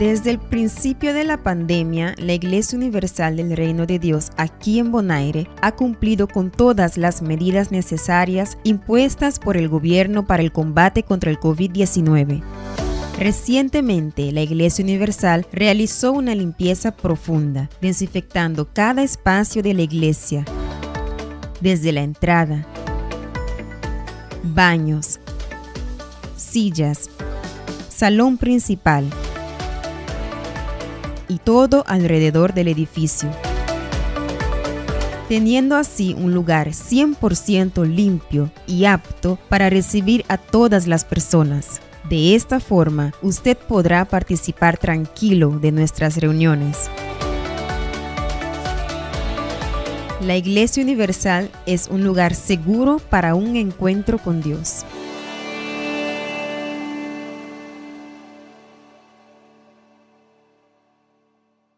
Desde el principio de la pandemia, la Iglesia Universal del Reino de Dios aquí en Bonaire ha cumplido con todas las medidas necesarias impuestas por el gobierno para el combate contra el COVID-19. Recientemente, la Iglesia Universal realizó una limpieza profunda, desinfectando cada espacio de la iglesia, desde la entrada, baños, sillas, salón principal y todo alrededor del edificio, teniendo así un lugar 100% limpio y apto para recibir a todas las personas. De esta forma, usted podrá participar tranquilo de nuestras reuniones. La Iglesia Universal es un lugar seguro para un encuentro con Dios.